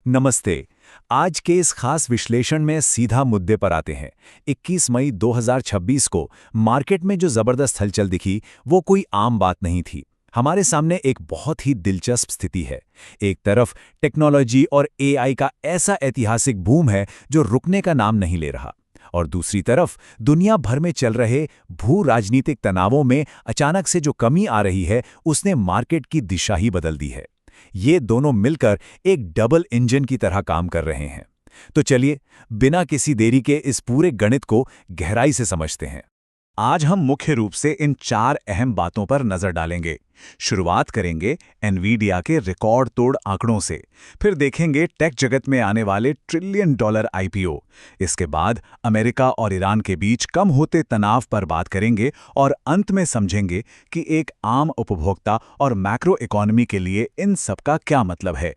नमस्ते। आज के इस खास विश्लेषण में सीधा मुद्दे पर आते हैं। 21 मई 2026 को मार्केट में जो जबरदस्त हलचल दिखी, वो कोई आम बात नहीं थी। हमारे सामने एक बहुत ही दिलचस्प स्थिति है। एक तरफ टेक्नोलॉजी और एआई का ऐसा ऐतिहासिक बूम है जो रुकने का नाम नहीं ले रहा, और दूसरी तरफ दुनिया भर में चल रहे भू राजनीतिक तनावों में अचानक से जो कमी आ रही है, उसने मार्केट की दिशा ही बदल दी है। ये दोनों मिलकर एक डबल इंजन की तरह काम कर रहे हैं। तो चलिए, बिना किसी देरी के इस पूरे गणित को गहराई से समझते हैं। आज हम मुख्य रूप से इन 4 अहम बातों पर नजर डालेंगे। शुरुआत करेंगे एनवीडिया के रिकॉर्ड तोड़ आंकड़ों से, फिर देखेंगे टेक जगत में आने वाले ट्रिलियन डॉलर आईपीओ। इसके बाद अमेरिका और ईरान के बीच कम होते तनाव पर बात करेंगे, और अंत में समझेंगे कि एक आम उपभोक्ता और मैक्रो इकोनॉमी के लिए इन सब का क्या मतलब है।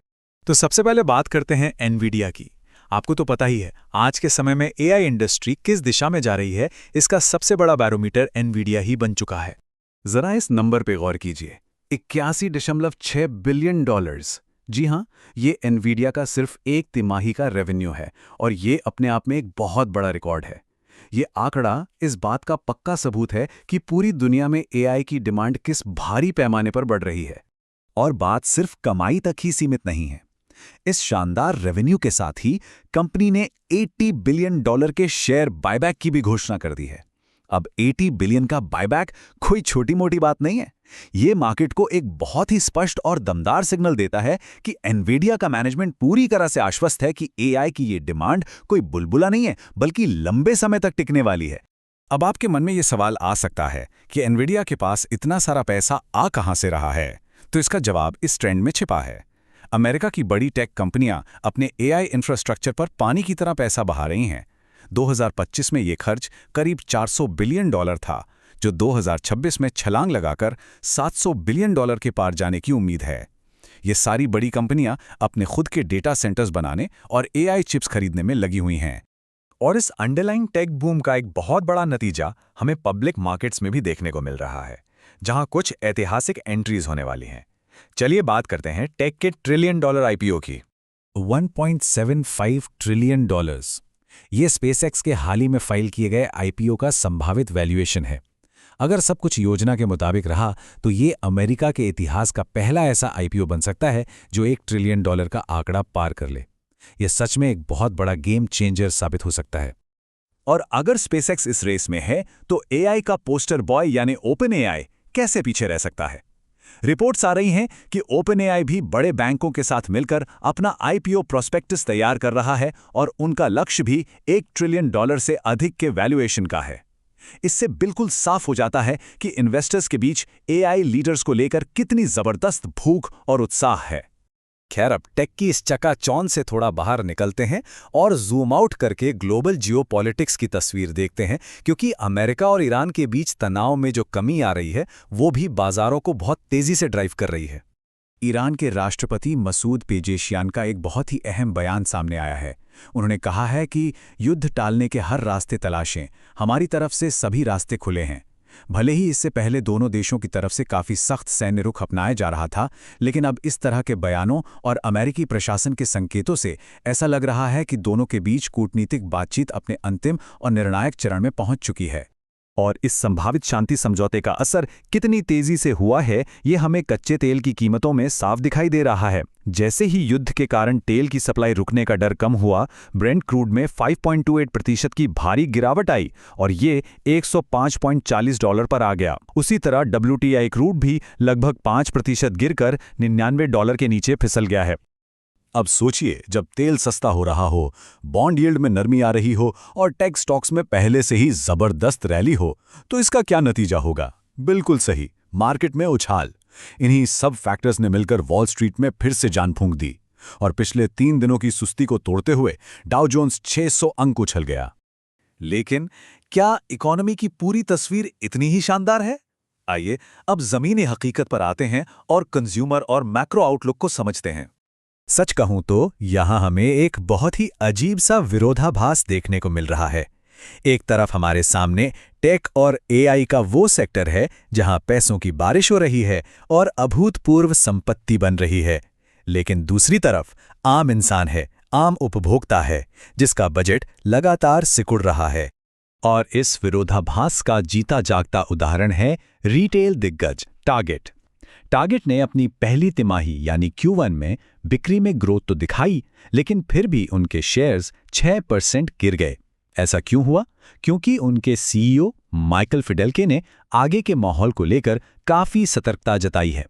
तो सबसे पहले बात करते हैं एनवीडिया की। आपको तो पता ही है, आज के समय में एआई इंडस्ट्री किस दिशा में जा रही है, इसका सबसे बड़ा बैरोमीटर एनवीडिया ही बन चुका है। जरा इस नंबर पे गौर कीजिए, 81.6 बिलियन डॉलर्स। जी हाँ, ये एनवीडिया का सिर्फ एक तिमाही का रेवेन्यू है, और ये अपने आप में एक बहुत बड़ा रिकॉर्ड है। ये आंकड़ा इस बात का पक्का सबूत है कि पूरी दुनिया में एआई की डिमांड किस भारी पैमाने पर बढ़ रही है। और बात सिर्फ कमाई तक ही सीमित नहीं है। इस शानदार रेवेन्यू के साथ ही कंपनी ने 80 बिलियन डॉलर के शेयर बायबैक की भी घोषणा कर दी है। अब 80 बिलियन का बायबैक कोई छोटी मोटी बात नहीं है। ये मार्केट को एक बहुत ही स्पष्ट और दमदार सिग्नल देता है कि एनवीडिया का मैनेजमेंट पूरी तरह से आश्वस्त है कि एआई की ये डिमांड कोई बुलबुला नहीं है, बल्कि लंबे समय तक टिकने वाली है। अब आपके मन में ये सवाल आ सकता है कि एनवीडिया के पास इतना सारा पैसा आ कहां से रहा है। तो इसका जवाब इस ट्रेंड में छिपा है। अमेरिका की बड़ी टेक कंपनियां अपने एआई इंफ्रास्ट्रक्चर पर पानी की तरह पैसा बहा रही हैं। 2025 में ये खर्च करीब 400 बिलियन डॉलर था, जो 2026 में छलांग लगाकर 700 बिलियन डॉलर के पार जाने की उम्मीद है। ये सारी बड़ी कंपनियां अपने खुद के डेटा सेंटर्स बनाने और एआई चिप्स खरीदने में लगी हुई हैं। और इस अंडरलाइंग टेक बूम का एक बहुत बड़ा नतीजा हमें पब्लिक मार्केट्स में भी देखने को मिल रहा है, जहां कुछ ऐतिहासिक एंट्रीज होने वाली हैं। चलिए बात करते हैं टेक के ट्रिलियन डॉलर आईपीओ की। 1.75 ट्रिलियन डॉलर्स, ये स्पेसएक्स के हाल ही में फाइल किए गए आईपीओ का संभावित वैल्यूएशन है। अगर सब कुछ योजना के मुताबिक रहा तो ये अमेरिका के इतिहास का पहला ऐसा आईपीओ बन सकता है जो 1 ट्रिलियन डॉलर का आंकड़ा पार कर ले। यह सच में एक बहुत बड़ा गेम चेंजर साबित हो सकता है। और अगर स्पेसएक्स इस रेस में है, तो एआई का पोस्टर बॉय यानी ओपन एआई कैसे पीछे रह सकता है। रिपोर्ट्स आ रही हैं कि ओपनएआई भी बड़े बैंकों के साथ मिलकर अपना आईपीओ प्रोस्पेक्टस तैयार कर रहा है, और उनका लक्ष्य भी 1 ट्रिलियन डॉलर से अधिक के वैल्यूएशन का है। इससे बिल्कुल साफ हो जाता है कि इन्वेस्टर्स के बीच एआई लीडर्स को लेकर कितनी जबरदस्त भूख और उत्साह है। खैर, अब टेक की इस चकाचौंध से थोड़ा बाहर निकलते हैं और जूम आउट करके ग्लोबल जियोपॉलिटिक्स की तस्वीर देखते हैं, क्योंकि अमेरिका और ईरान के बीच तनाव में जो कमी आ रही है, वो भी बाजारों को बहुत तेजी से ड्राइव कर रही है। ईरान के राष्ट्रपति मसूद पेजेशियान का एक बहुत ही अहम बयान सामने आया है। उन्होंने कहा है कि युद्ध टालने के हर रास्ते तलाशें, हमारी तरफ से सभी रास्ते खुले हैं। भले ही इससे पहले दोनों देशों की तरफ से काफ़ी सख्त सैन्य रुख अपनाया जा रहा था, लेकिन अब इस तरह के बयानों और अमेरिकी प्रशासन के संकेतों से ऐसा लग रहा है कि दोनों के बीच कूटनीतिक बातचीत अपने अंतिम और निर्णायक चरण में पहुंच चुकी है। और इस संभावित शांति समझौते का असर कितनी तेजी से हुआ है, ये हमें कच्चे तेल की कीमतों में साफ दिखाई दे रहा है। जैसे ही युद्ध के कारण तेल की सप्लाई रुकने का डर कम हुआ, ब्रेंट क्रूड में 5.28% की भारी गिरावट आई और ये 105.40 डॉलर पर आ गया। उसी तरह WTI क्रूड भी लगभग 5% गिरकर 99 डॉलर के नीचे फिसल गया है। अब सोचिए, जब तेल सस्ता हो रहा हो, बॉन्ड यील्ड में नरमी आ रही हो और टेक स्टॉक्स में पहले से ही जबरदस्त रैली हो, तो इसका क्या नतीजा होगा? बिल्कुल सही, मार्केट में उछाल। इन्हीं सब फैक्टर्स ने मिलकर वॉल स्ट्रीट में फिर से जान फूंक दी, और पिछले 3 दिनों की सुस्ती को तोड़ते हुए डाउ जोन्स 600 अंक उछल गया। लेकिन क्या इकोनॉमी की पूरी तस्वीर इतनी ही शानदार है? आइए अब जमीनी हकीकत पर आते हैं और कंज्यूमर और मैक्रो आउटलुक को समझते हैं। सच कहूं तो यहां हमें एक बहुत ही अजीब सा विरोधाभास देखने को मिल रहा है। एक तरफ हमारे सामने टेक और एआई का वो सेक्टर है जहां पैसों की बारिश हो रही है और अभूतपूर्व संपत्ति बन रही है, लेकिन दूसरी तरफ आम इंसान है, आम उपभोक्ता है, जिसका बजट लगातार सिकुड़ रहा है। और इस विरोधाभास का जीता जागता उदाहरण है रिटेल दिग्गज टारगेट। टारगेट ने अपनी पहली तिमाही यानी Q1 में बिक्री में ग्रोथ तो दिखाई, लेकिन फिर भी उनके शेयर्स 6% गिर गए। ऐसा क्यों हुआ? क्योंकि उनके CEO माइकल फिडेल्के ने आगे के माहौल को लेकर काफी सतर्कता जताई है।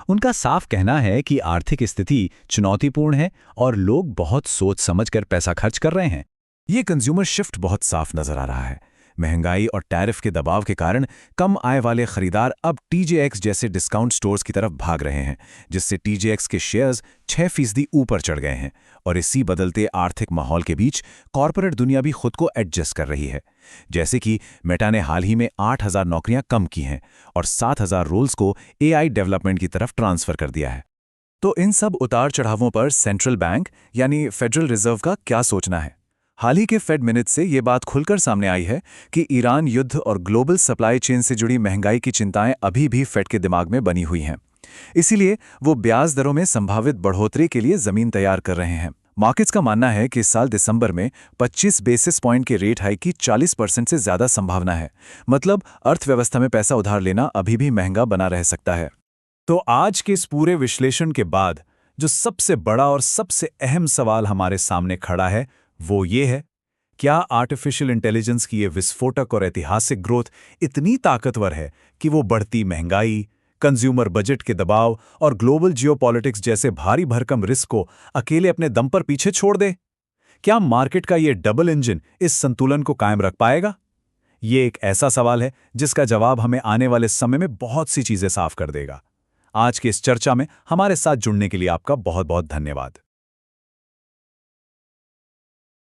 उनका साफ कहना है कि आर्थिक स्थिति चुनौतीपूर्ण है और लोग बहुत सोच समझकर पैसा खर्च कर रहे हैं। ये कंज्यूमर शिफ्ट बहुत साफ नजर आ रहा है। महंगाई और टैरिफ के दबाव के कारण कम आय वाले खरीदार अब TJX जैसे डिस्काउंट स्टोर्स की तरफ भाग रहे हैं, जिससे TJX के शेयर्स 6% ऊपर चढ़ गए हैं। और इसी बदलते आर्थिक माहौल के बीच कॉरपोरेट दुनिया भी खुद को एडजस्ट कर रही है। जैसे कि मेटा ने हाल ही में 8,000 नौकरियां कम की हैं और 7,000 रोल्स को AI डेवलपमेंट की तरफ ट्रांसफर कर दिया है। तो इन सब उतार चढ़ावों पर सेंट्रल बैंक यानी फेडरल रिजर्व का क्या सोचना है? हाल ही के फेड मिनट से ये बात खुलकर सामने आई है कि ईरान युद्ध और ग्लोबल सप्लाई चेन से जुड़ी महंगाई की चिंताएं अभी भी फेड के दिमाग में बनी हुई हैं। इसीलिए वो ब्याज दरों में संभावित बढ़ोतरी के लिए जमीन तैयार कर रहे हैं। मार्केट्स का मानना है कि इस साल दिसंबर में 25 बेसिस पॉइंट के रेट हाइक की 40% से ज्यादा संभावना है। मतलब अर्थव्यवस्था में पैसा उधार लेना अभी भी महंगा बना रह सकता है। तो आज के इस पूरे विश्लेषण के बाद जो सबसे बड़ा और सबसे अहम सवाल हमारे सामने खड़ा है वो ये है, क्या आर्टिफिशियल इंटेलिजेंस की ये विस्फोटक और ऐतिहासिक ग्रोथ इतनी ताकतवर है कि वो बढ़ती महंगाई, कंज्यूमर बजट के दबाव और ग्लोबल जियोपॉलिटिक्स जैसे भारी भरकम रिस्क को अकेले अपने दम पर पीछे छोड़ दे? क्या मार्केट का ये डबल इंजन इस संतुलन को कायम रख पाएगा? ये एक ऐसा सवाल है जिसका जवाब हमें आने वाले समय में बहुत सी चीजें साफ कर देगा। आज की इस चर्चा में हमारे साथ जुड़ने के लिए आपका बहुत बहुत धन्यवाद।